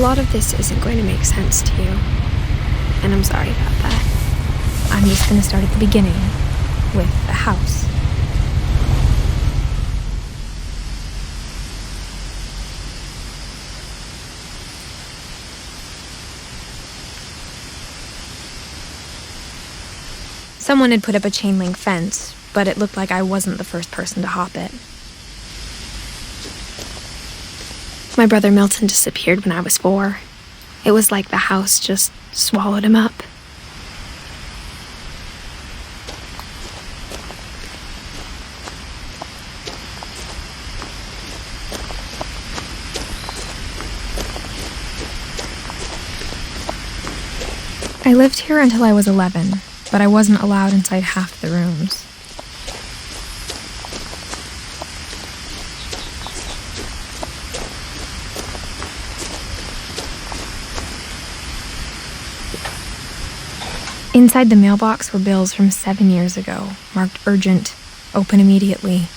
lot of this isn't going to make sense to you, and I'm sorry about that. I'm just going to start at the beginning, with the house. Someone had put up a chain link fence, but it looked like I wasn't the first person to hop it. My brother Milton disappeared when I was 4. It was like the house just swallowed him up. I lived here until I was 11, but I wasn't allowed inside half the rooms. Inside the mailbox were bills from 7 years ago, marked urgent, open immediately.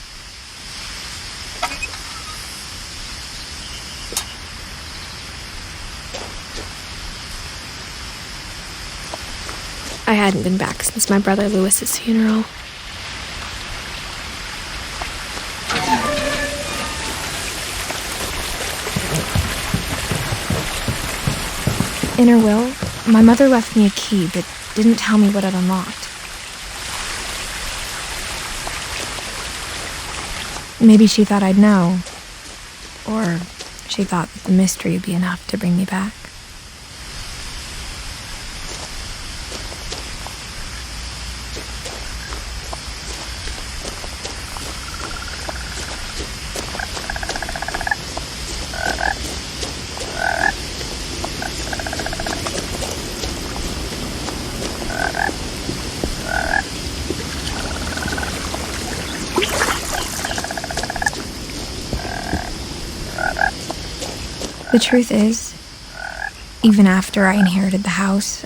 I hadn't been back since my brother Lewis's funeral. In her will, my mother left me a key, but didn't tell me what it unlocked. Maybe she thought I'd know, or she thought that the mystery would be enough to bring me back. The truth is, even after I inherited the house,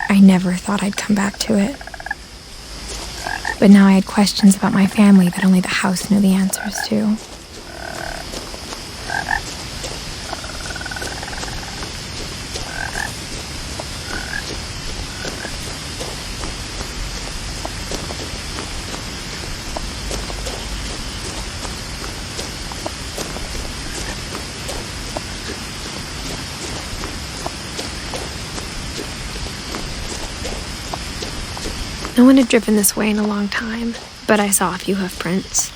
I never thought I'd come back to it. But now I had questions about my family that only the house knew the answers to. No one had driven this way in a long time, but I saw a few hoof prints.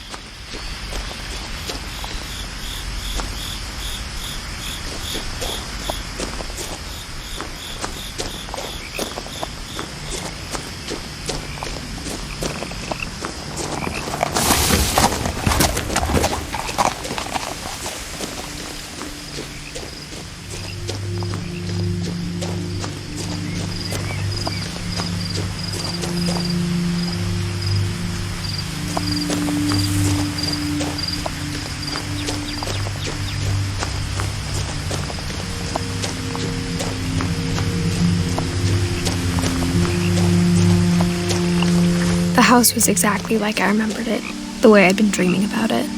The house was exactly like I remembered it, the way I'd been dreaming about it.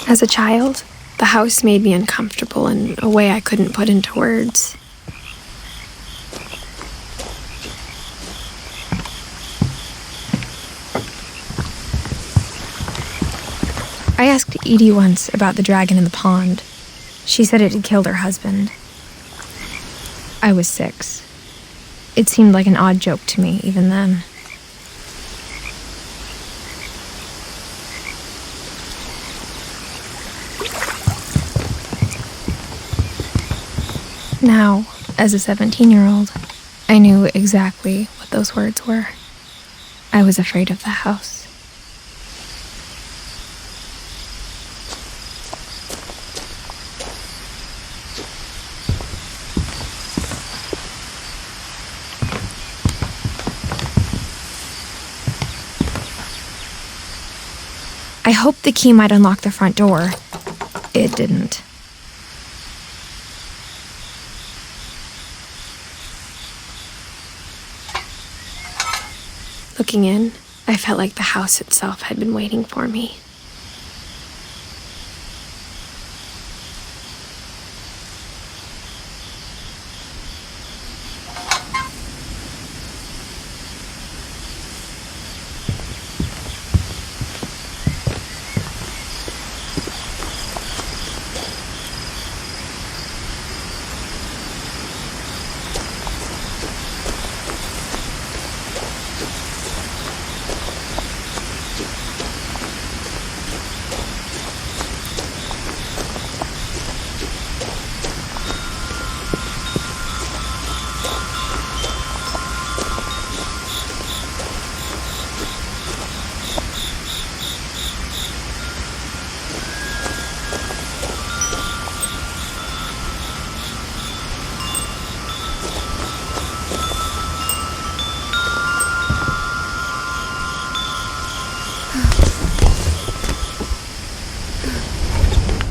As a child, the house made me uncomfortable in a way I couldn't put into words. I asked Edie once about the dragon in the pond. She said it had killed her husband. I was 6. It seemed like an odd joke to me even then. Now, as a 17-year-old, I knew exactly what those words were. I was afraid of the house. I hoped the key might unlock the front door. It didn't. Looking in, I felt like the house itself had been waiting for me.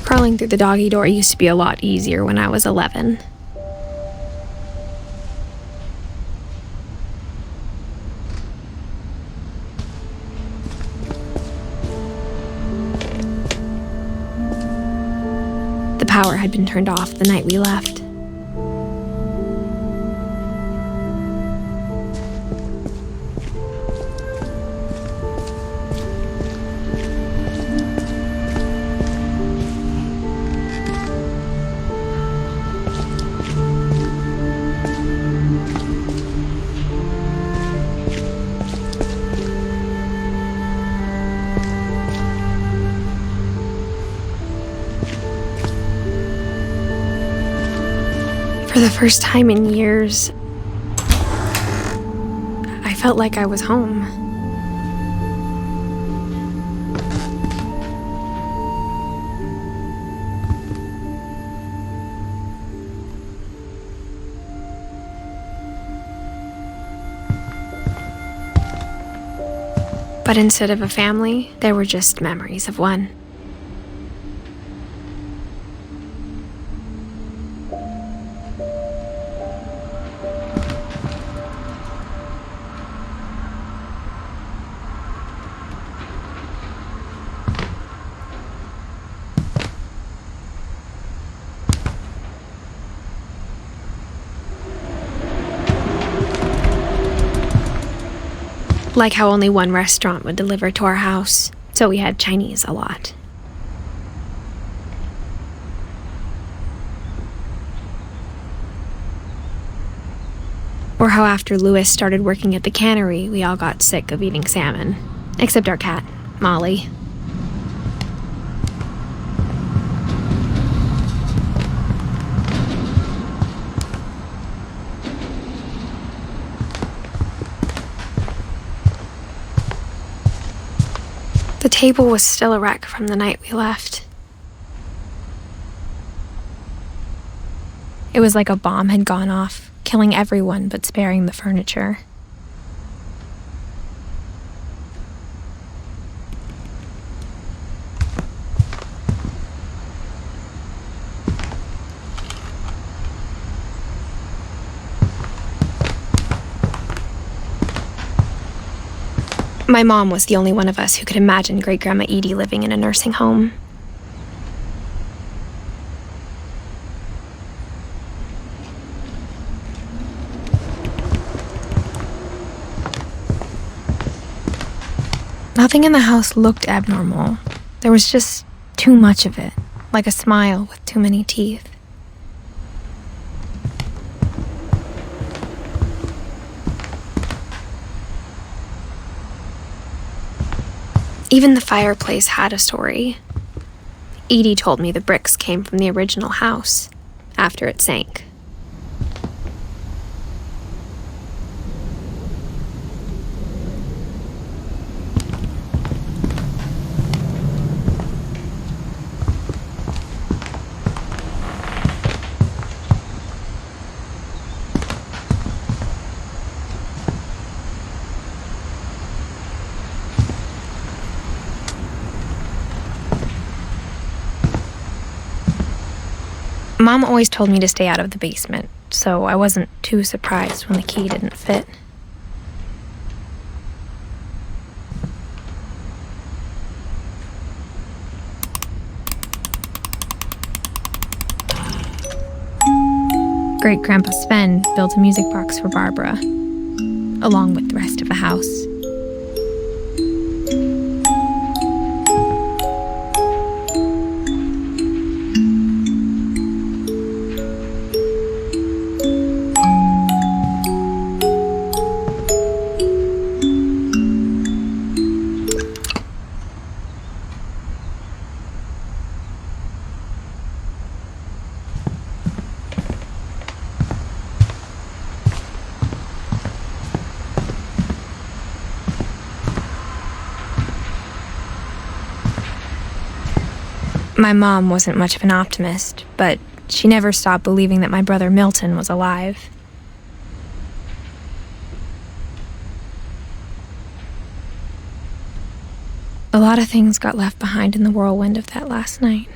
Crawling through the doggy door used to be a lot easier when I was 11. The power had been turned off the night we left. For the first time in years, I felt like I was home. But instead of a family, there were just memories of one. Like how only one restaurant would deliver to our house, so we had Chinese a lot. Or how after Louis started working at the cannery, we all got sick of eating salmon. Except our cat, Molly. The table was still a wreck from the night we left. It was like a bomb had gone off, killing everyone but sparing the furniture. My mom was the only one of us who could imagine Great-Grandma Edie living in a nursing home. Nothing in the house looked abnormal. There was just too much of it, like a smile with too many teeth. Even the fireplace had a story. Edie told me the bricks came from the original house, after it sank. Mom always told me to stay out of the basement, so I wasn't too surprised when the key didn't fit. Great-Grandpa Sven built a music box for Barbara, along with the rest of the house. My mom wasn't much of an optimist, but she never stopped believing that my brother Milton was alive. A lot of things got left behind in the whirlwind of that last night.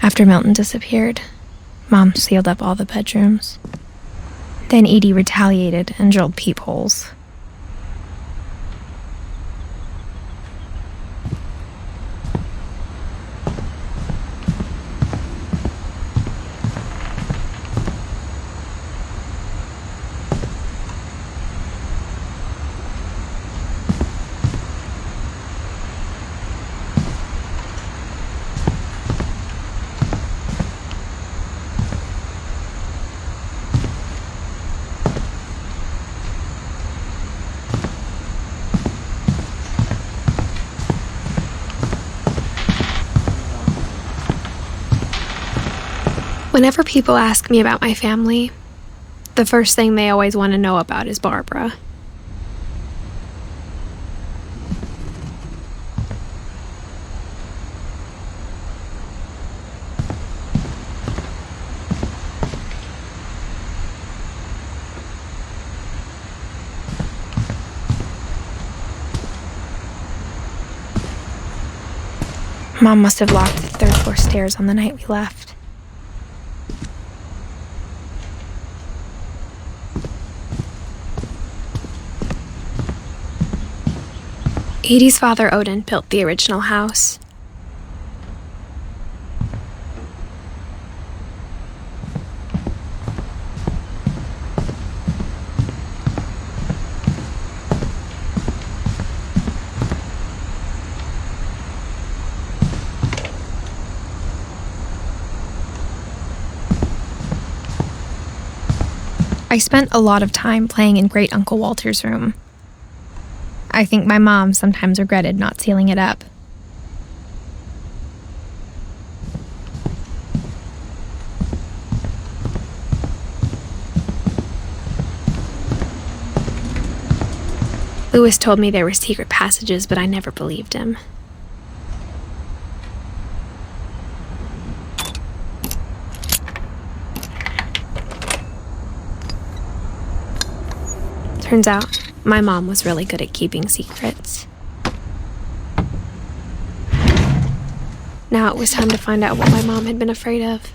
After Milton disappeared, Mom sealed up all the bedrooms. Then Edie retaliated and drilled peepholes. Whenever people ask me about my family, the first thing they always want to know about is Barbara. Mom must have locked the third floor stairs on the night we left. Edie's father, Odin, built the original house. I spent a lot of time playing in Great Uncle Walter's room. I think my mom sometimes regretted not sealing it up. Lewis told me there were secret passages, but I never believed him. Turns out, my mom was really good at keeping secrets. Now it was time to find out what my mom had been afraid of.